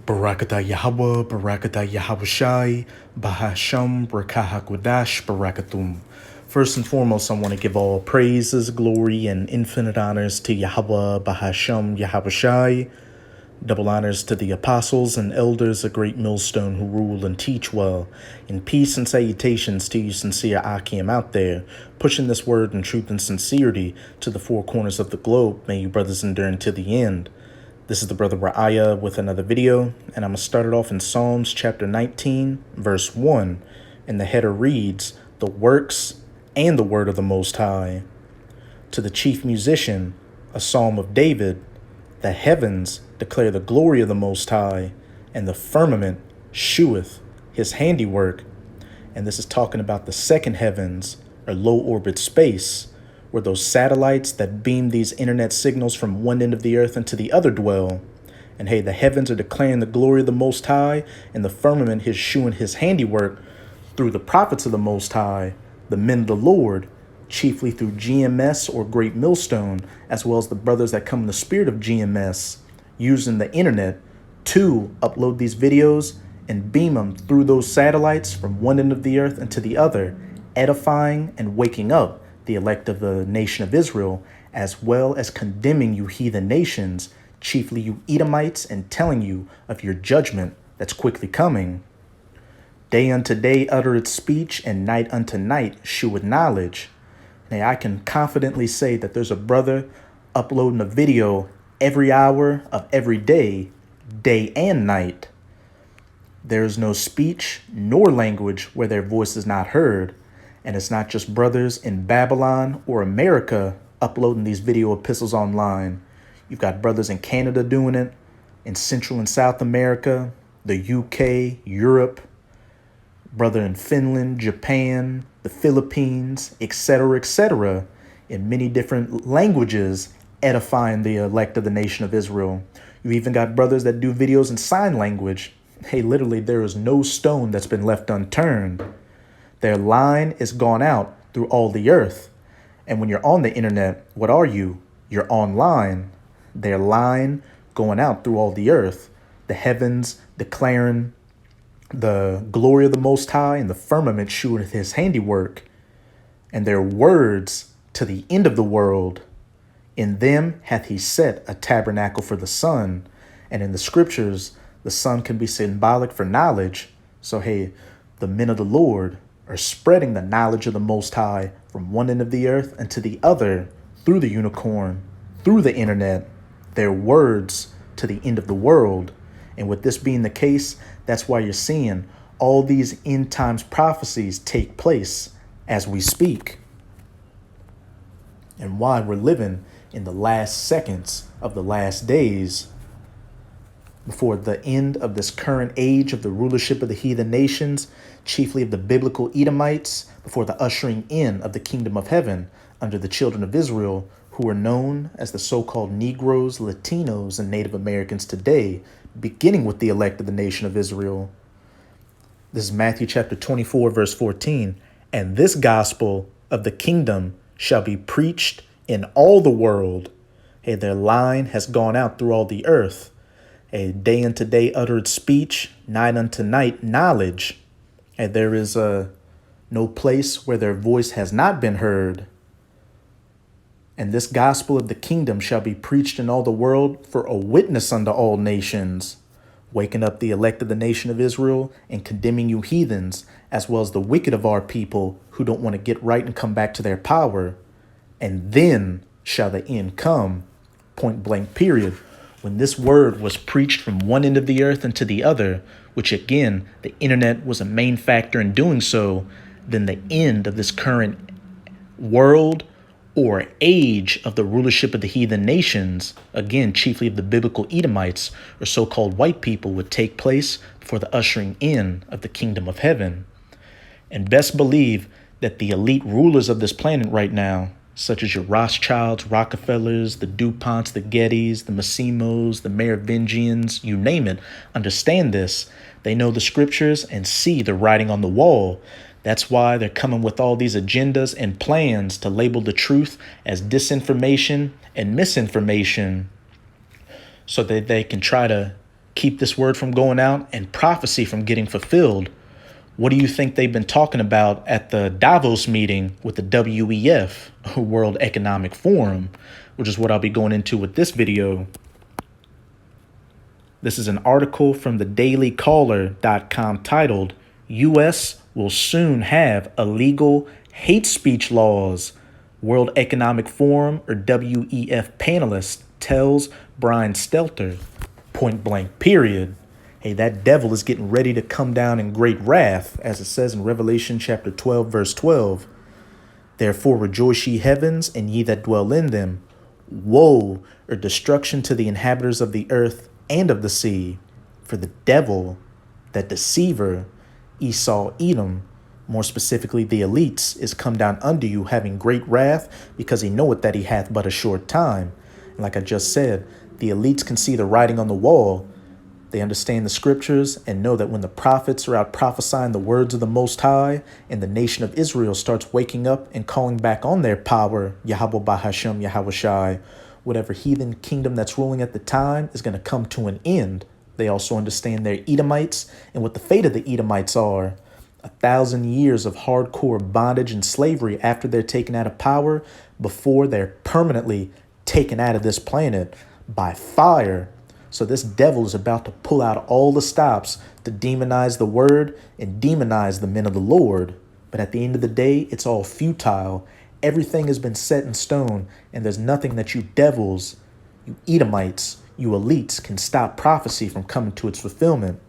Barakatah Yahweh, Barakatah Yahawashi, Bahasham, Rakahakwadash, Barakatum. First and foremost, I want to give all praises, glory, and infinite honors to Yahweh, Bahasham, Yahawashi. Double honors to the apostles and elders, a great millstone who rule and teach well. In peace and salutations to you sincere Akim out there, pushing this word in truth and sincerity to the four corners of the globe. May you brothers endure until the end. This is the brother Ra'aya with another video, and I'm going to start it off in Psalms chapter 19, verse 1. And the header reads, "The works and the word of the Most High." To the chief musician, a psalm of David, "The heavens declare the glory of the Most High, and the firmament sheweth his handiwork." And this is talking about the second heavens, or low orbit space, where those satellites that beam these internet signals from one end of the earth into the other dwell. And hey, the heavens are declaring the glory of the Most High, and the firmament is shewing his handiwork through the prophets of the Most High, the men of the Lord, chiefly through GMS or Great Millstone, as well as the brothers that come in the spirit of GMS, using the internet to upload these videos and beam them through those satellites from one end of the earth into the other, edifying and waking up the elect of the nation of Israel, as well as condemning you heathen nations, chiefly you Edomites, and telling you of your judgment that's quickly coming. Day unto day uttereth speech, and night unto night sheweth knowledge. Now, I can confidently say that there's a brother uploading a video every hour of every day, day and night. There is no speech nor language where their voice is not heard. And it's not just brothers in Babylon or America uploading these video epistles online. You've got brothers in Canada doing it, in Central and South America, the UK, Europe, brother in Finland, Japan, the Philippines, etc., in many different languages, edifying the elect of the nation of Israel. You've even got brothers that do videos in sign language. Hey, literally, there is no stone that's been left unturned. Their line is gone out through all the earth. And when you're on the internet, what are you? You're online. Their line going out through all the earth. The heavens declaring the glory of the Most High, and the firmament sheweth his handiwork. And their words to the end of the world. In them hath he set a tabernacle for the sun. And in the scriptures, the sun can be symbolic for knowledge. So hey, the men of the Lord are spreading the knowledge of the Most High from one end of the earth and to the other through the unicorn, through the internet, their words to the end of the world. And with this being the case, that's why you're seeing all these end times prophecies take place as we speak, and why we're living in the last seconds of the last days before the end of this current age of the rulership of the heathen nations, chiefly of the biblical Edomites, before the ushering in of the kingdom of heaven under the children of Israel, who are known as the so-called Negroes, Latinos, and Native Americans today, beginning with the elect of the nation of Israel. This is Matthew chapter 24, verse 14. "And this gospel of the kingdom shall be preached in all the world." Hey, their line has gone out through all the earth. A day unto day uttered speech, night unto night knowledge. And there is no place where their voice has not been heard. "And this gospel of the kingdom shall be preached in all the world for a witness unto all nations," waking up the elect of the nation of Israel and condemning you heathens, as well as the wicked of our people who don't want to get right and come back to their power. "And then shall the end come," point blank period. When this word was preached from one end of the earth into the other, which again, the internet was a main factor in doing so, then the end of this current world or age of the rulership of the heathen nations, again, chiefly of the biblical Edomites or so-called white people, would take place for the ushering in of the kingdom of heaven. And best believe that the elite rulers of this planet right now, such as your Rothschilds, Rockefellers, the DuPonts, the Gettys, the Massimos, the Merovingians, you name it, understand this. They know the scriptures and see the writing on the wall. That's why they're coming with all these agendas and plans to label the truth as disinformation and misinformation, so that they can try to keep this word from going out and prophecy from getting fulfilled. What do you think they've been talking about at the Davos meeting with the WEF, World Economic Forum, which is what I'll be going into with this video. This is an article from the dailycaller.com titled, U.S. will soon have illegal hate speech laws. World Economic Forum, or WEF panelist, tells Brian Stelter, point blank, period. Hey, that devil is getting ready to come down in great wrath, as it says in Revelation chapter 12, verse 12. Therefore rejoice ye heavens, and ye that dwell in them. Woe, or destruction to the inhabitants of the earth and of the sea. For the devil, that deceiver, Esau, Edom, more specifically the elites, is come down unto you, having great wrath, because he knoweth that he hath but a short time. And like I just said, the elites can see the writing on the wall. They understand the scriptures and know that when the prophets are out prophesying the words of the Most High and the nation of Israel starts waking up and calling back on their power, Yahweh Bahashem Yahweh Shai, whatever heathen kingdom that's ruling at the time is going to come to an end. They also understand their Edomites and what the fate of the Edomites are. 1,000 years of hardcore bondage and slavery after they're taken out of power, before they're permanently taken out of this planet by fire. So this devil is about to pull out all the stops to demonize the word and demonize the men of the Lord. But at the end of the day, it's all futile. Everything has been set in stone, and there's nothing that you devils, you Edomites, you elites can stop prophecy from coming to its fulfillment.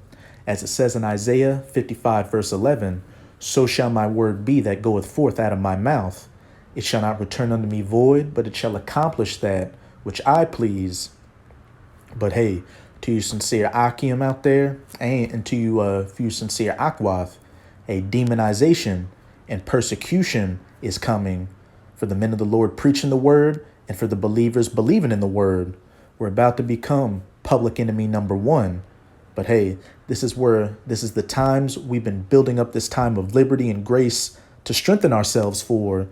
As it says in Isaiah 55, verse 11, so shall my word be that goeth forth out of my mouth. It shall not return unto me void, but it shall accomplish that which I please. But hey, to you sincere Akim out there, and to you few sincere Akwath, a demonization and persecution is coming for the men of the Lord preaching the word and for the believers believing in the word. We're about to become public enemy number one. But hey, this is the times we've been building up, this time of liberty and grace to strengthen ourselves for,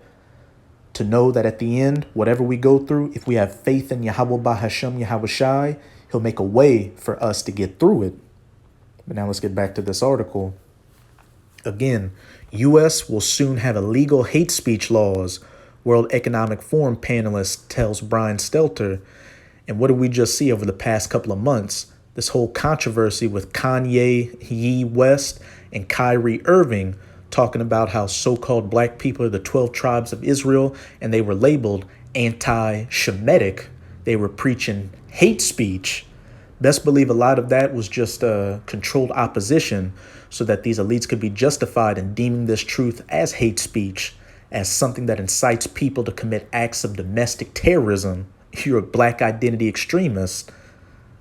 to know that at the end, whatever we go through, if we have faith in Yahweh Bahashem Yahweh Shai, he'll make a way for us to get through it. But now let's get back to this article. Again, U.S. will soon have illegal hate speech laws, World Economic Forum panelist tells Brian Stelter. And what did we just see over the past couple of months? This whole controversy with Kanye Ye West and Kyrie Irving talking about how so-called black people are the 12 tribes of Israel, and they were labeled anti-Shemitic. They were preaching hate speech. Best believe a lot of that was just controlled opposition so that these elites could be justified in deeming this truth as hate speech, as something that incites people to commit acts of domestic terrorism. You're a black identity extremist.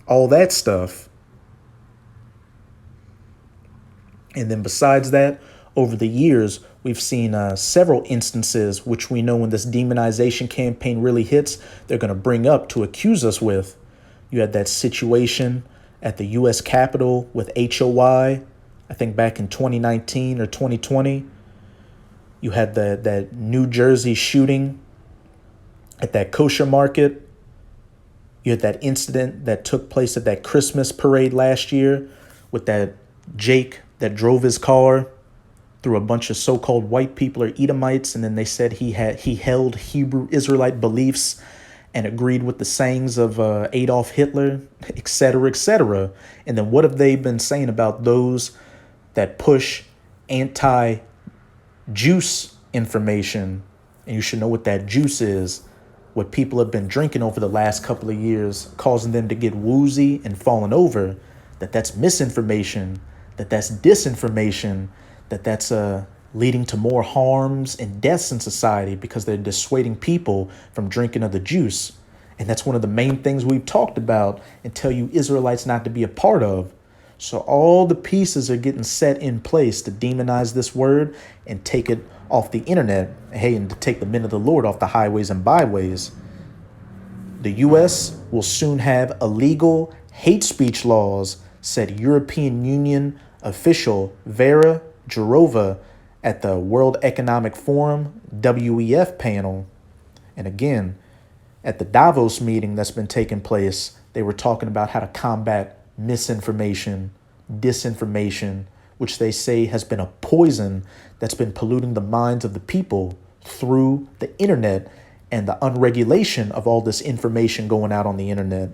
All that stuff. And then besides that, over the years, we've seen several instances which we know when this demonization campaign really hits, they're going to bring up to accuse us with. You had that situation at the U.S. Capitol with HOI, I think back in 2019 or 2020. You had that New Jersey shooting at that kosher market. You had that incident that took place at that Christmas parade last year with that Jake that drove his car through a bunch of so-called white people or Edomites, and then they said he held Hebrew Israelite beliefs and agreed with the sayings of Adolf Hitler, etc., etc. And then what have they been saying about those that push anti-juice information? And you should know what that juice is. What people have been drinking over the last couple of years, causing them to get woozy and falling over, that's misinformation, that's disinformation, that's leading to more harms and deaths in society because they're dissuading people from drinking of the juice. And that's one of the main things we've talked about and tell you Israelites not to be a part of. So all the pieces are getting set in place to demonize this word and take it off the internet, hey, and to take the men of the Lord off the highways and byways. The U.S. will soon have illegal hate speech laws, said European Union official Vera Jourova at the World Economic Forum WEF panel. And again, at the Davos meeting that's been taking place, they were talking about how to combat misinformation, disinformation, which they say has been a poison that's been polluting the minds of the people through the internet and the unregulation of all this information going out on the internet.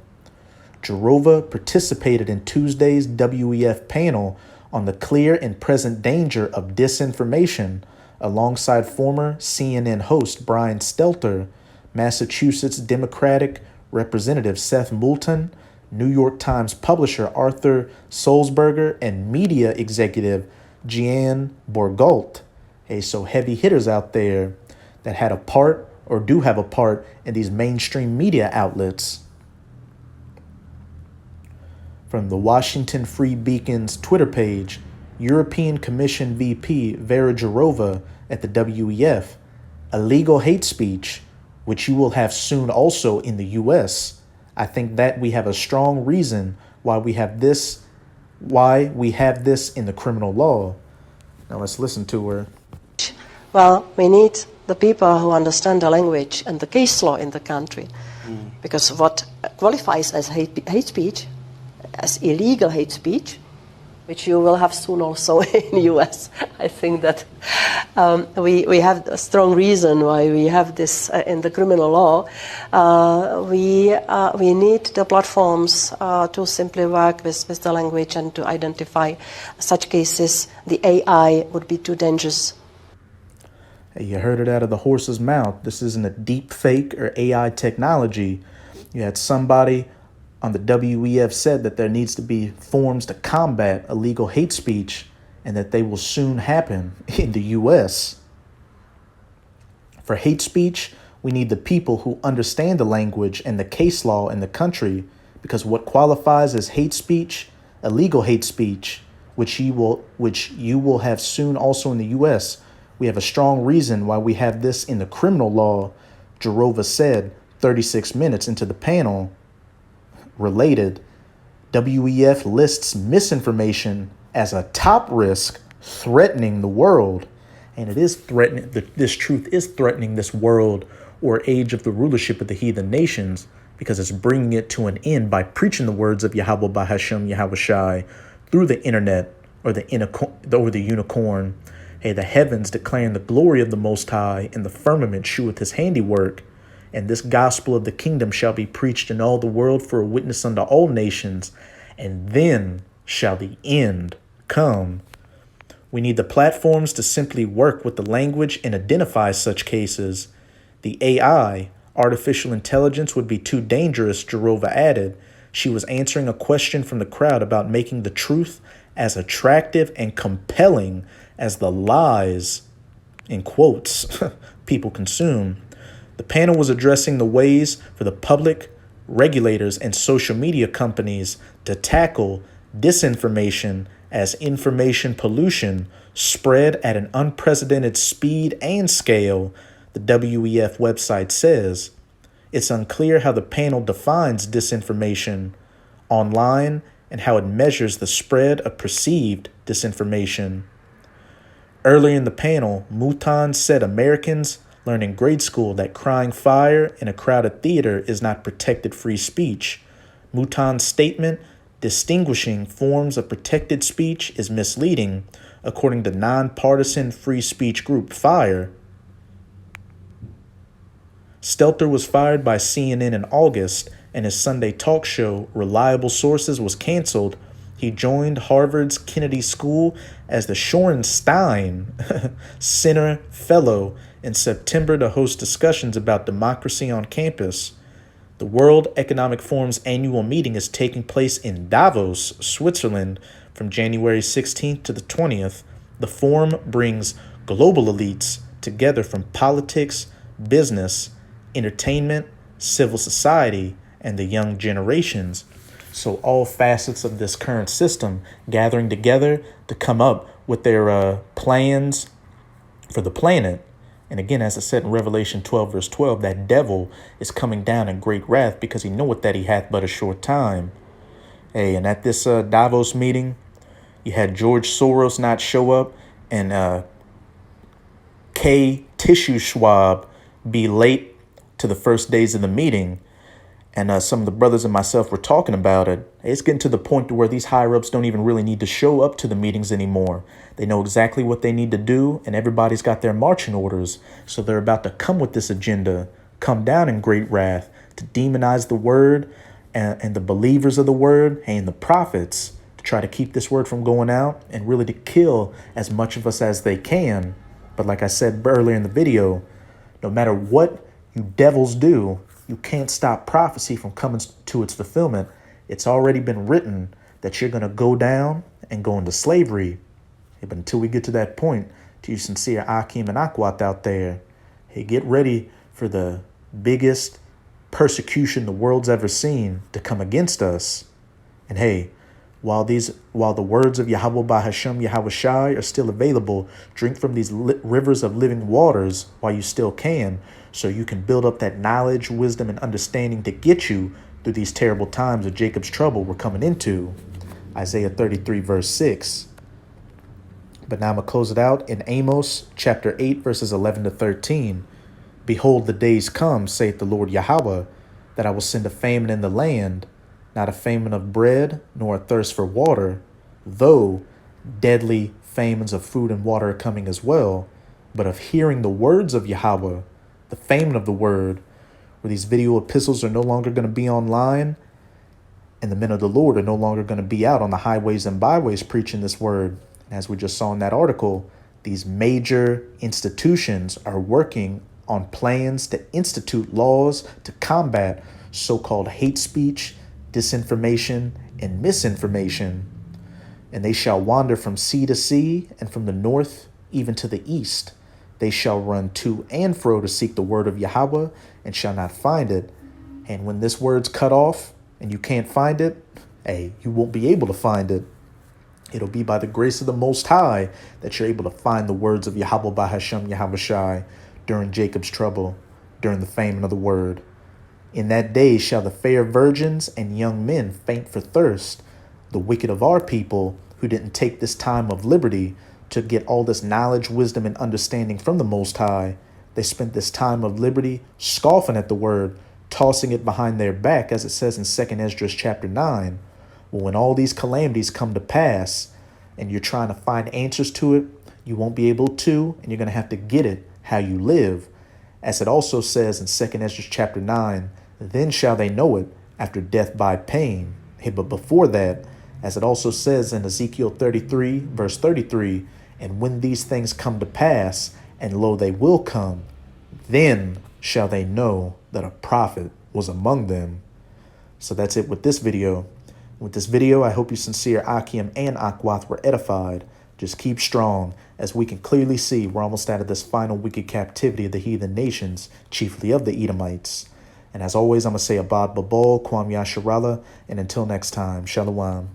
Jourova participated in Tuesday's WEF panel on the clear and present danger of disinformation alongside former CNN host Brian Stelter, Massachusetts Democratic Representative Seth Moulton, New York Times publisher Arthur Sulzberger, and media executive Jeanne Bourgault. Hey, so heavy hitters out there that had a part or do have a part in these mainstream media outlets. From the Washington Free Beacon's Twitter page, European Commission VP Vera Jourova at the WEF, illegal hate speech, which you will have soon also in the U.S. I think that we have a strong reason why we have this in the criminal law. Now let's listen to her. Well, we need the people who understand the language and the case law in the country. Because what qualifies as hate speech, as illegal hate speech, which you will have soon also in the US. I think that we have a strong reason why we have this in the criminal law. We need the platforms to simply work with the language and to identify such cases. The AI would be too dangerous. Hey, you heard it out of the horse's mouth. This isn't a deep fake or AI technology. You had somebody on the WEF said that there needs to be forms to combat illegal hate speech and that they will soon happen in the US. For hate speech, we need the people who understand the language and the case law in the country, because what qualifies as hate speech, illegal hate speech, which you will have soon also in the US, we have a strong reason why we have this in the criminal law, Jourova said 36 minutes into the panel. Related, WEF lists misinformation as a top risk threatening the world. And it is threatening, this truth is threatening this world or age of the rulership of the heathen nations, because it's bringing it to an end by preaching the words of Yahweh Bahashem Yahweh Shai through the internet or the unicorn. Hey, the heavens declaring the glory of the Most High, and the firmament sheweth his handiwork. And this gospel of the kingdom shall be preached in all the world for a witness unto all nations, and then shall the end come. We need the platforms to simply work with the language and identify such cases. The AI, artificial intelligence, would be too dangerous, Jourova added. She was answering a question from the crowd about making the truth as attractive and compelling as the lies, in quotes, people consume. The panel was addressing the ways for the public, regulators, and social media companies to tackle disinformation as information pollution spread at an unprecedented speed and scale, the WEF website says. It's unclear how the panel defines disinformation online and how it measures the spread of perceived disinformation. Earlier in the panel, Mouton said Americans learn in grade school that crying fire in a crowded theater is not protected free speech. Mouton's statement distinguishing forms of protected speech is misleading, according to nonpartisan free speech group FIRE. Stelter was fired by CNN in August, and his Sunday talk show, Reliable Sources, was canceled. He joined Harvard's Kennedy School as the Shorenstein Center Fellow in September to host discussions about democracy on campus. The World Economic Forum's annual meeting is taking place in Davos, Switzerland, from January 16th to the 20th. The forum brings global elites together from politics, business, entertainment, civil society, and the young generations. So all facets of this current system gathering together to come up with their plans for the planet. And again, as I said in Revelation 12, verse 12, that devil is coming down in great wrath, because he knoweth that he hath but a short time. Hey, and at this Davos meeting, you had George Soros not show up, and Tissue Schwab be late to the first days of the meeting. And some of the brothers and myself were talking about it. It's getting to the point to where these higher-ups don't even really need to show up to the meetings anymore. They know exactly what they need to do, and everybody's got their marching orders. So they're about to come with this agenda, come down in great wrath, to demonize the word and the believers of the word and the prophets, to try to keep this word from going out and really to kill as much of us as they can. But like I said earlier in the video, no matter what you devils do, you can't stop prophecy from coming to its fulfillment. It's already been written that you're going to go down and go into slavery. Hey, but until we get to that point, to you sincere Akim and Akwat out there, hey, get ready for the biggest persecution the world's ever seen to come against us. And hey, while the words of Yahweh Bahashem Yahweh Shai are still available, drink from these rivers of living waters while you still can, so you can build up that knowledge, wisdom, and understanding to get you through these terrible times of Jacob's trouble we're coming into. Isaiah 33 verse 6. But now I'm going to close it out in Amos chapter 8 verses 11 to 13. Behold, the days come, saith the Lord Yahweh, that I will send a famine in the land, not a famine of bread, nor a thirst for water, though deadly famines of food and water are coming as well, but of hearing the words of Yahweh, the famine of the word, where these video epistles are no longer going to be online, and the men of the Lord are no longer going to be out on the highways and byways preaching this word. And as we just saw in that article, these major institutions are working on plans to institute laws to combat so-called hate speech, disinformation, and misinformation. And they shall wander from sea to sea, and from the north even to the east. They shall run to and fro to seek the word of Yahweh, and shall not find it. And when this word's cut off, and you can't find it, hey, you won't be able to find it. It'll be by the grace of the Most High that you're able to find the words of Yahweh Bahashem Yahweh Shai during Jacob's trouble, during the famine of the word. In that day shall the fair virgins and young men faint for thirst. The wicked of our people, who didn't take this time of liberty to get all this knowledge, wisdom, and understanding from the Most High, they spent this time of liberty scoffing at the word, tossing it behind their back, as it says in 2 Esdras chapter 9. Well, when all these calamities come to pass and you're trying to find answers to it, you won't be able to, and you're going to have to get it how you live. As it also says in 2 Esdras chapter 9, then shall they know it after death by pain. Hey, but before that, as it also says in Ezekiel 33, verse 33, and when these things come to pass, and lo, they will come, then shall they know that a prophet was among them. So that's it with this video. With this video, I hope you sincere Akim and Akwath were edified. Just keep strong, as we can clearly see we're almost out of this final wicked captivity of the heathen nations, chiefly of the Edomites. And as always, I'm going to say Abad Babal, Kwam Yasharala, and until next time, Shalom.